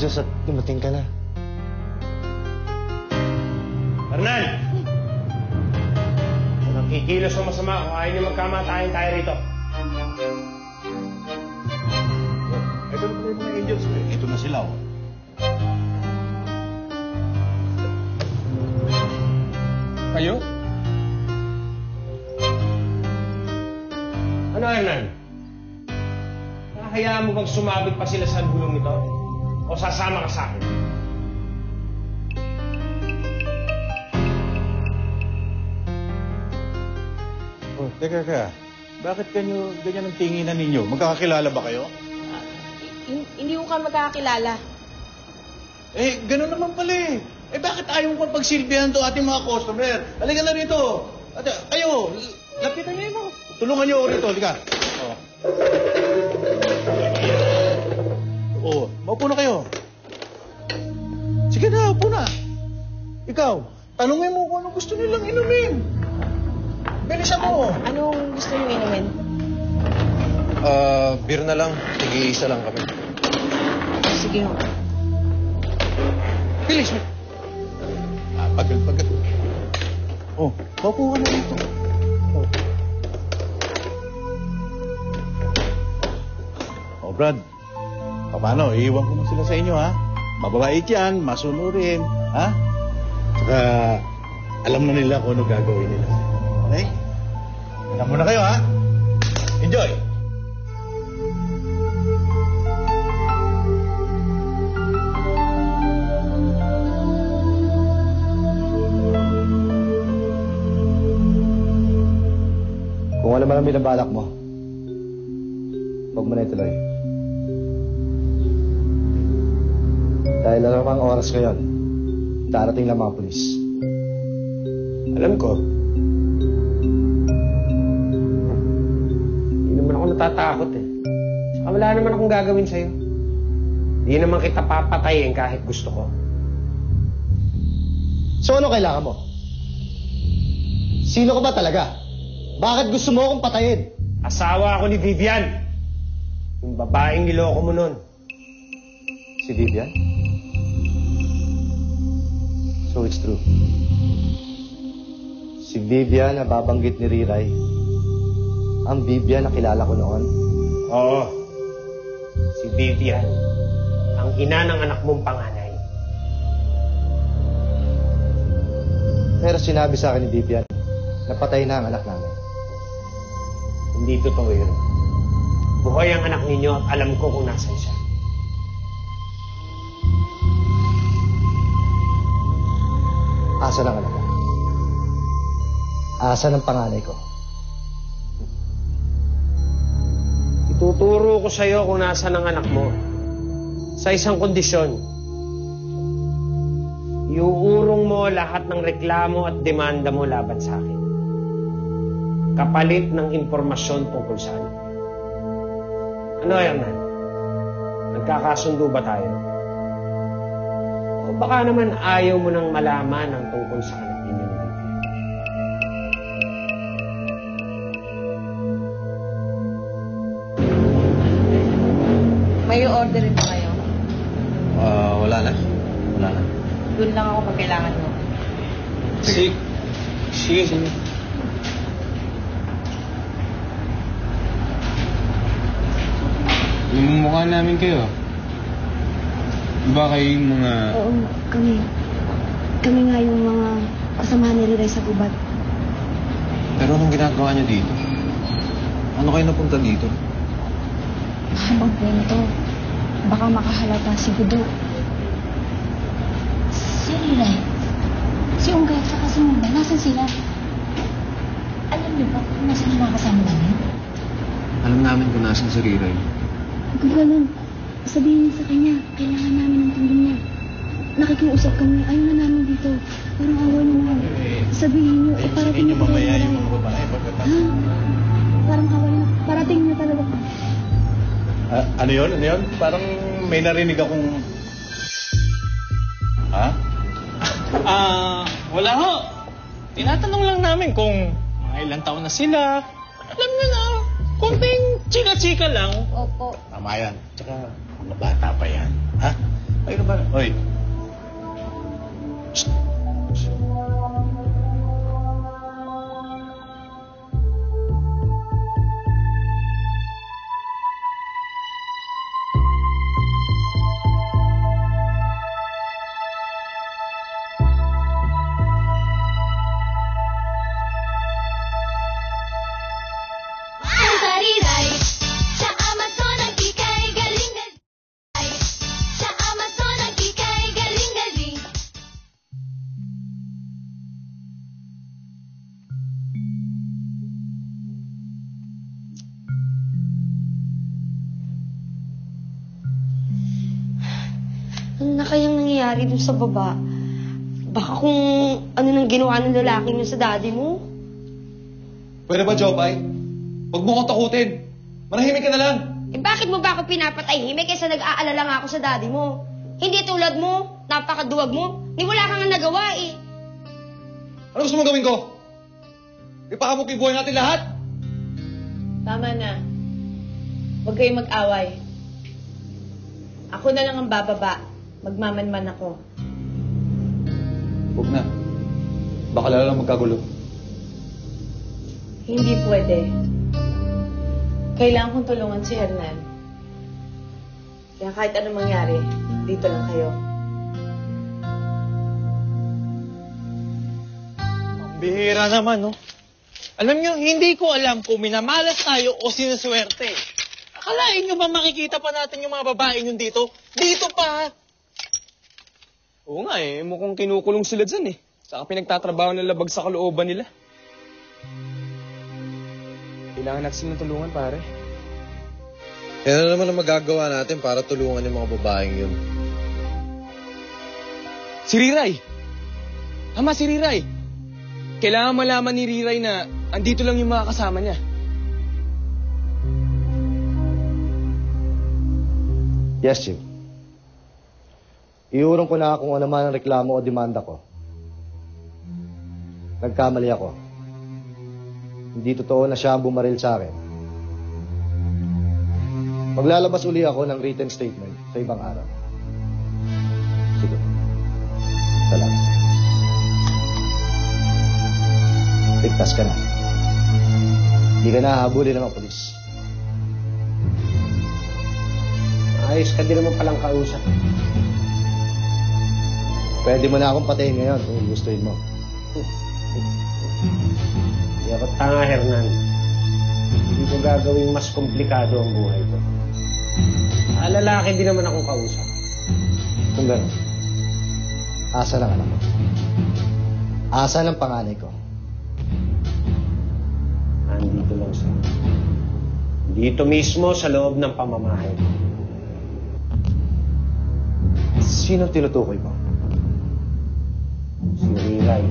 Diyos at dumating ka na. Hernan! Kung kikilos o masama, kung ayaw niyo magkamatayan tayo rito. Ito na pala yung mga angels. Ito na sila, oh. Kayo? Ano, Hernan? Hayaan mo bang sumabit pa sila sa gulong nito? O sasama ka sa akin? Oh, teka. Bakit ganyan ang tinginan ninyo? Magkakakilala ba kayo? Hindi ko ka magkakakilala. Eh, gano'n naman pala eh. Eh, bakit ayaw mo pang pagsilbihan to ating mga customer? Halika na rito. Ate, kayo, lapitan niyo mo. Tulungan niyo ako rito. Halika. Oh, maupo na kayo. Sige na, upo na. Ikaw, tanungin mo kung ano gusto nilang inumin. Bilisan mo. Anong gusto niyo inumin? Beer na lang. Sige, isa lang kami. Sige ho. Bilis mo. Pagal. Oh, maupo ka na dito. Oh, Brad. Paano? Iiwan ko na sila sa inyo, ha? Mababait yan, masunurin, ha? Saka, alam na nila kung ano gagawin nila. Okay? Alam mo na kayo, ha? Enjoy! Kung ano man ang binabalak mo, huwag mo na ituloy. Dahil alam ang oras ngayon, darating lang mga pulis. Alam ko. Hindi naman ako natatakot eh. Saka wala naman akong gagawin sa'yo. Hindi naman kita papatayin kahit gusto ko. So ano kailangan mo? Sino ka ba talaga? Bakit gusto mo akong patayin? Asawa ako ni Vivian. Yung babaeng niloko mo nun. Si Vivian? So it's true. Si Vivian na babanggit ni Riray, ang Vivian na kilala ko noon. Oo. Si Vivian, ang ina ng anak mong panganay. Pero sinabi sa akin ni Vivian, napatay na ang anak namin. Hindi totoo yun. Buhay ang anak ninyo at alam ko kung nasan siya. Asa ng anak ko? Asa ng panganay ko? Ituturo ko sa'yo kung nasan ang anak mo. Sa isang kondisyon. Iuurong mo lahat ng reklamo at demanda mo laban sa akin. Kapalit ng impormasyon tungkol sa akin. Ano, Hernan? Nagkakasundo ba tayo? O baka naman ayaw mo nang malaman ang tungkol sa anak ninyo. May order rin ba kayo? Wala na. Doon lang ako pag kailangan mo. Sige. Yung mukha namin kayo. Iba kayong mga... Oo, kami. Kami nga yung mga kasamahan ni Riray sa gubat. Pero anong ginagawa niyo dito? Ano kayo napunta dito? Habang kwento, baka makahalata si Gudo. Si Riray, si Unggay at saka si Mumba, nasan sila? Alam niyo ba kung nasan yung mga kasama namin? Alam namin kung nasan si Riray. Kung ganun, sabihin niyo sa kanya, kailangan namin ng tulong niya. Nakikiusap kami, ayaw na namin dito. Parang awa niyo na. Sabihin niyo, parating niyo mamaya yung mga babae Ha? pagkatapos. Parang awa niyo, parating niyo talaga. Ano yun? Parang may narinig akong... Ha? Wala ho. Tinatanong lang namin kung mga ilang taon na sila. Alam niyo na, konting chika-chika lang. Opo. Tama yan. Tsaka, mga bata pa yan. Ha? Ay, ba? Hoy. Sariray, sa Amazon ang ika'y galing-galing. Sa Amazon ang ika'y galing-galing. Ano na kayang nangyayari dun sa baba? Baka kung ano nang ginawa ng lalaking yun sa daddy mo? Pwede ba, Jopay? Huwag mo akong takutin. Manahimik ka na lang. Eh bakit mo ba ako pinapatahimik kaysa nag-aalala nga ako sa daddy mo? Hindi tulad mo, napakaduwag mo, ni wala kang nagawa eh. Ano gusto mo gawin ko? Ipakamok yung buhay natin lahat? Tama na. Huwag kayong mag-away. Ako na lang ang bababa. Magmamanman ako. Huwag na. Baka lalo lang magkagulo. Hindi pwede. Kailangan kong tulungan si Hernan. Kaya kahit anong mangyari, dito lang kayo. Ang bihira naman, no? Alam nyo, hindi ko alam kung minamalas tayo o sinaswerte. Akalain nyo ba makikita pa natin yung mga babae nyo dito? Dito pa! Oo nga eh, mukhang kinukulong sila dyan eh. Saka pinagtatrabaho ng labag sa kalooban nila. Kailangan natin silang tulungan, pare. Yan na naman ang magagawa natin para tulungan yung mga babaeng yun. Si Riray! Tama si Riray! Kailangan malaman ni Riray na andito lang yung mga kasama niya. Yes, Chief. Iurong ko na kung ano man ang reklamo o demanda ko. Nagkamali ako. Hindi totoo na siya ang bumaril sa akin. Maglalabas uli ako ng written statement sa ibang araw. Sige. Salamat. Ligtas ka na. Hindi ka na habulin ng mga polis. Ayos ka din naman palang kausap. Pwede mo na akong patayin ngayon kung gustuin mo. Hindi ako tanga, Hernan. Hindi ko gagawing mas komplikado ang buhay ko. Lalaki din naman akong kausap. Kung gano'n, asa ng anak mo? Asa ng panganay ko? Nandito lang siya. Dito mismo sa loob ng pamamahay. Sino tinutukoy mo? Si Riray.